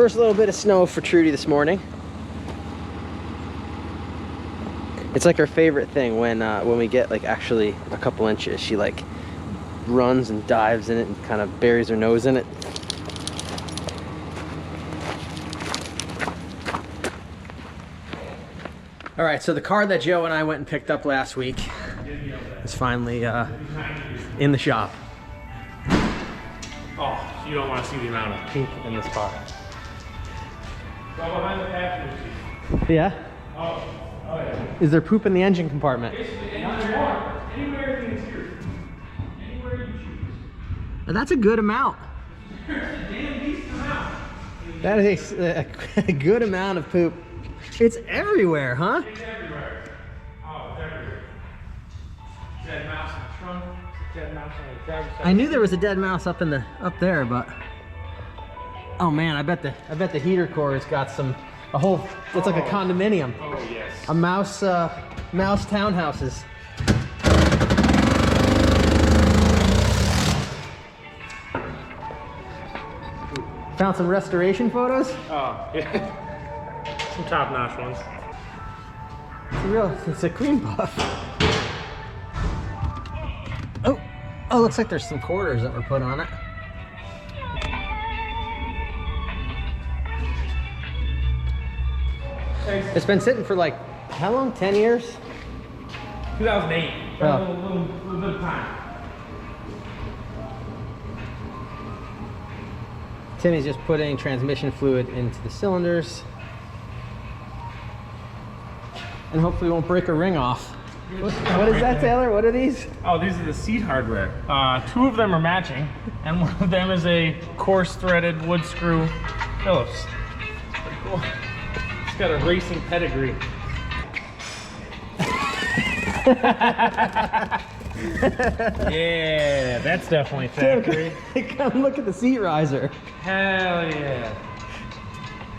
First little bit of snow for Trudy this morning. It's like her favorite thing when we get like actually a couple inches. She like runs and dives in it and kind of buries her nose in it. All right, so the car that Joe and I went and picked up last week is finally in the shop. Oh, you don't want to see the amount of poop in this car. Go behind the passenger seat. Yeah? Oh yeah. Is there poop in the engine compartment? Anywhere in the interior. Anywhere you choose. And that's a good amount. There's a damn decent amount. That is a good amount of poop. It's everywhere, huh? It's everywhere. Oh, it's everywhere. Dead mouse in the trunk. Dead mouse on the driver's side. I knew there was a dead mouse up there, but oh man, I bet the heater core has got a whole. It's like a condominium. Oh yes. A mouse townhouses. Found some restoration photos. Oh yeah. Some top-notch ones. It's a cream puff. Oh, looks like there's some quarters that were put on it. It's been sitting for like, how long? 10 years? 2008. Oh. A little bit of time. Timmy's just putting transmission fluid into the cylinders. And hopefully won't break a ring off. What is that, Taylor? What are these? Oh, these are the seat hardware. Two of them are matching, and one of them is a coarse threaded wood screw Phillips. Pretty cool. It's got a racing pedigree. Yeah, that's definitely factory. Come look at the seat riser. Hell yeah.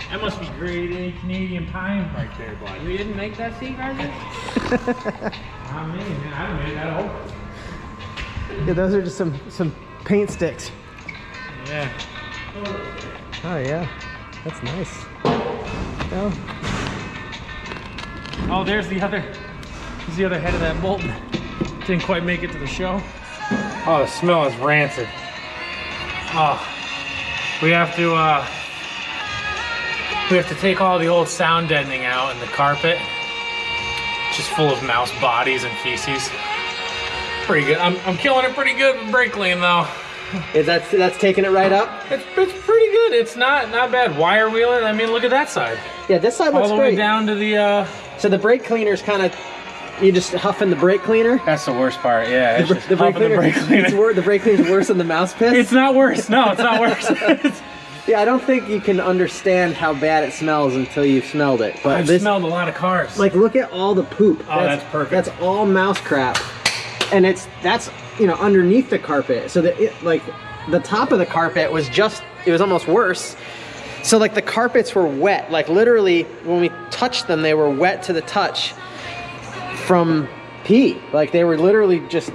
That must be grade A Canadian pine right there, bud. You didn't make that seat riser? I mean, man, I haven't made that old. Yeah, those are just some paint sticks. Yeah. Oh yeah, that's nice. Oh, there's the other head of that bolt. Didn't quite make it to the show. Oh, the smell is rancid. Oh, we have to take all the old sound deadening out in the carpet. Just full of mouse bodies and feces. Pretty good. I'm killing it pretty good with brake clean though. That's taking it right up? It's pretty good. It's not bad. Wire wheeling. I mean, look at that side. Yeah, this side looks all the great. way down to the. So the brake cleaner's kind of, you just huffing the brake cleaner. That's the worst part. Yeah, it's just the brake cleaner. The brake cleaner's worse than the mouse piss. It's not worse. No, it's not worse. Yeah, I don't think you can understand how bad it smells until you've smelled it. But I've smelled a lot of cars. Like, look at all the poop. Oh, that's perfect. That's all mouse crap, and that's underneath the carpet. So that the top of the carpet was it was almost worse. So like the carpets were wet. Like literally, when we touched them, they were wet to the touch from pee. Like they were literally just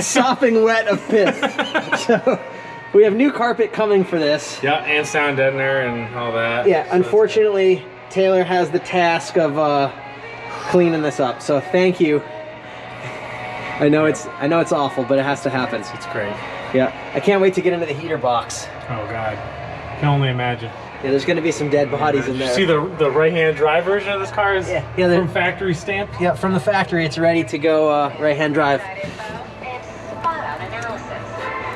sopping wet of piss. So. We have new carpet coming for this. Yeah, and sound deadener and all that. Yeah, unfortunately, Taylor has the task of cleaning this up. So thank you. I know it's awful, but it has to happen. It's great. Yeah, I can't wait to get into the heater box. Oh God, can only imagine. Yeah, there's going to be some dead bodies in there. See the right-hand drive version of this car is from factory stamped. Yeah, from the factory, it's ready to go right-hand drive.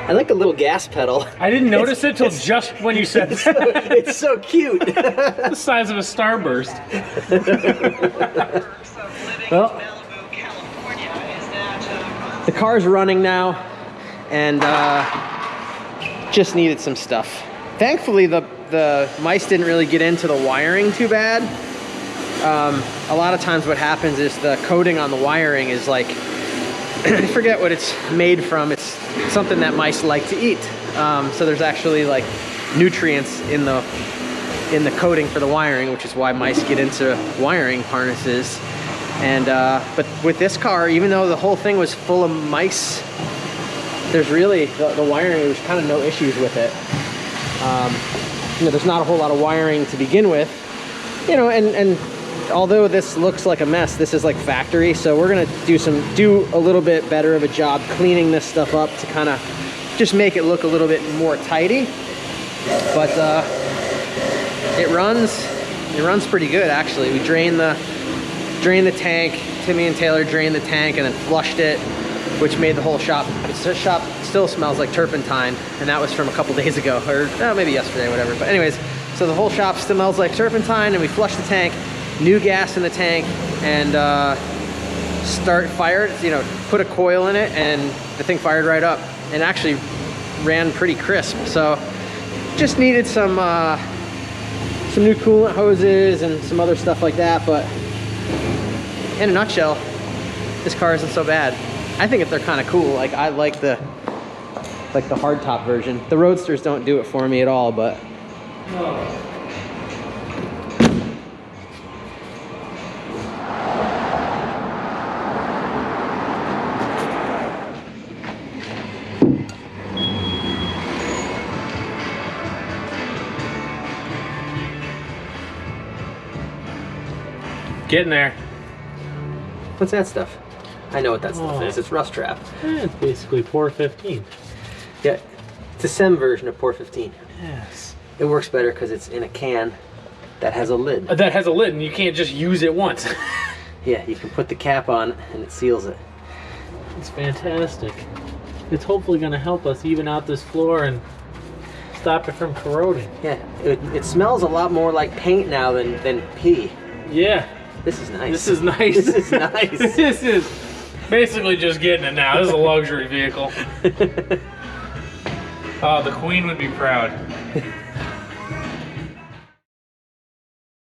I like the little gas pedal. I didn't notice it till just when you said that. It's so cute. The size of a starburst. Well, the car's running now, and just needed some stuff. Thankfully, the mice didn't really get into the wiring too bad. A lot of times what happens is the coating on the wiring is like, I forget what it's made from. It's something that mice like to eat. So there's actually like nutrients in the coating for the wiring, which is why mice get into wiring harnesses. And but with this car, even though the whole thing was full of mice, there's really the wiring. There's kind of no issues with it. You know, there's not a whole lot of wiring to begin with, you know, and although this looks like a mess, this is like factory, so we're gonna do a little bit better of a job cleaning this stuff up to kind of just make it look a little bit more tidy. But it runs pretty good actually. We drained the tank. Timmy and Taylor drained the tank and then flushed it, which made the whole shop still smells like turpentine, and that was from a couple days ago, or maybe yesterday, whatever. But anyways, so the whole shop smells like turpentine, and we flushed the tank, new gas in the tank, and put a coil in it, and the thing fired right up and actually ran pretty crisp. So just needed some new coolant hoses and some other stuff like that. But in a nutshell, this car isn't so bad. I think they're kind of cool. Like, I like the hardtop version. The Roadsters don't do it for me at all, but getting there. what's that stuff? I know what that stuff is. It's rust trap. It's basically Pour 15. Yeah, it's a SEM version of Pour 15. Yes. It works better because it's in a can that has a lid. That has a lid, and you can't just use it once. Yeah, you can put the cap on and it seals it. It's fantastic. It's hopefully going to help us even out this floor and stop it from corroding. Yeah, it smells a lot more like paint now than pee. Yeah. This is nice. This is nice. This is nice. This is basically just getting it now. This is a luxury vehicle. Oh, the Queen would be proud.